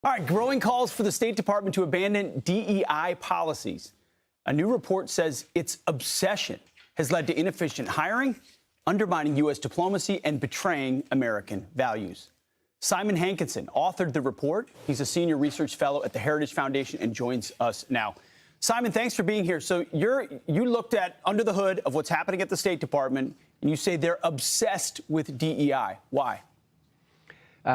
All right, growing calls for the State Department to abandon DEI policies. A new report says its obsession has led to inefficient hiring, undermining U.S. diplomacy, and betraying American values. Simon Hankinson authored the report. He's a senior research fellow at the Heritage Foundation and joins us now. Simon, thanks for being here. So you looked at under the hood of what's happening at the State Department, and you say they're obsessed with DEI. Why?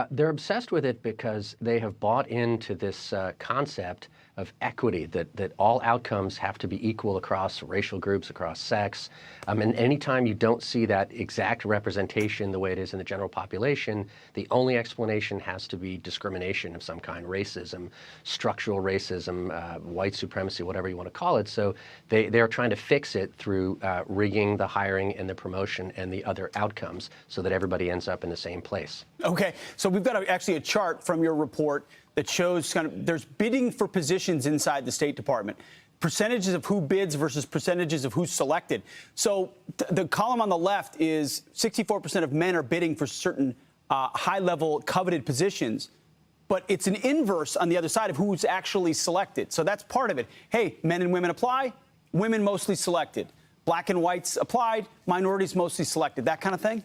They're obsessed with it because they have bought into this concept of equity, that all outcomes have to be equal across racial groups, across sex. And anytime you don't see that exact representation the way it is in the general population, the only explanation has to be discrimination of some kind, racism, structural racism, white supremacy, whatever you want to call it. So they're trying to fix it through rigging the hiring and the promotion and the other outcomes so that everybody ends up in the same place. Okay, so we've got actually a chart from your report that shows there's bidding for positions inside the State Department, percentages of who bids versus percentages of who's selected. So the column on the left is 64% of men are bidding for certain high-level coveted positions, but it's an inverse on the other side of who's actually selected. So that's part of it. Hey, men and women apply, women mostly selected. Black and whites applied, minorities mostly selected, that kind of thing?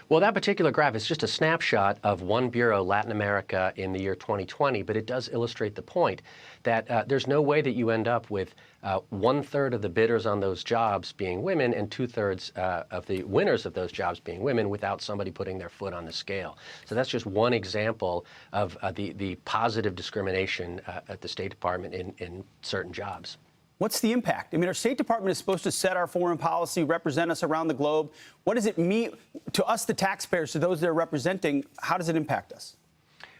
Well, that particular graph is just a snapshot of one bureau, Latin America, in the year 2020, but it does illustrate the point that there's no way that you end up with 1/3 of the bidders on those jobs being women and 2/3 of the winners of those jobs being women without somebody putting their foot on the scale. So that's just one example of the positive discrimination at the State Department in certain jobs. What's the impact? I mean, our State Department is supposed to set our foreign policy, represent us around the globe. What does it mean to us, the taxpayers, to those they're representing? How does it impact us?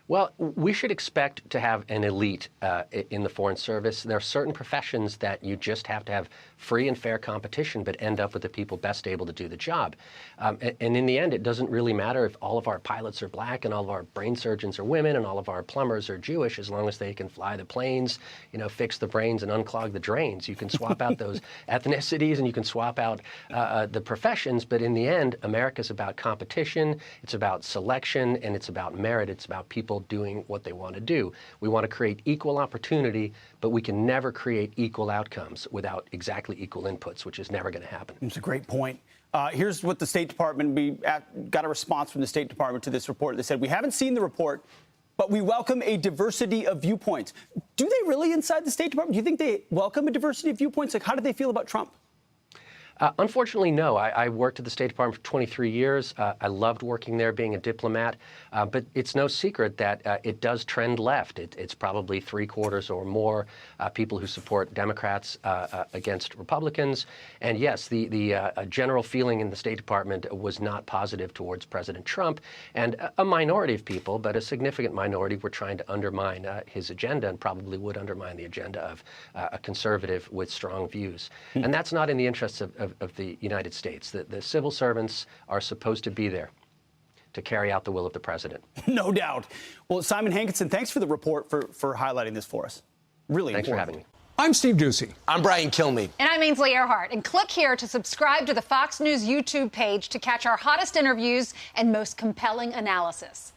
Well, we should expect to have an elite in the Foreign Service. There are certain professions that you just have to have free and fair competition, but end up with the people best able to do the job. And in the end, it doesn't really matter if all of our pilots are black and all of our brain surgeons are women and all of our plumbers are Jewish, as long as they can fly the planes, fix the brains and unclog the drains. You can swap out those ethnicities and you can swap out the professions, but in the end, America's about competition, it's about selection, and it's about merit. It's about people doing what they want to do. We want to create equal opportunity, but we can never create equal outcomes without exactly equal inputs, which is never going to happen. It's a great point. Here's what the State Department, we got a response from the State Department to this report. They said, we haven't seen the report, but we welcome a diversity of viewpoints. Do they really inside the State Department? Do you think they welcome a diversity of viewpoints? Like, how do they feel about Trump? Unfortunately, no. I worked at the State Department for 23 years. I loved working there, being a diplomat. But it's no secret that it does trend left. It's probably 3/4 or more people who support Democrats against Republicans. And yes, the general feeling in the State Department was not positive towards President Trump. And a minority of people, but a significant minority, were trying to undermine his agenda and probably would undermine the agenda of a conservative with strong views. And that's not in the interests of the United States. The civil servants are supposed to be there to carry out the will of the president. No doubt. Well, Simon Hankinson, thanks for the report, for highlighting this for us. Really Thanks important. for having me. I'm Steve Ducey. I'm Brian Kilmeade. And I'm Ainsley Earhart. And click here to subscribe to the Fox News YouTube page to catch our hottest interviews and most compelling analysis.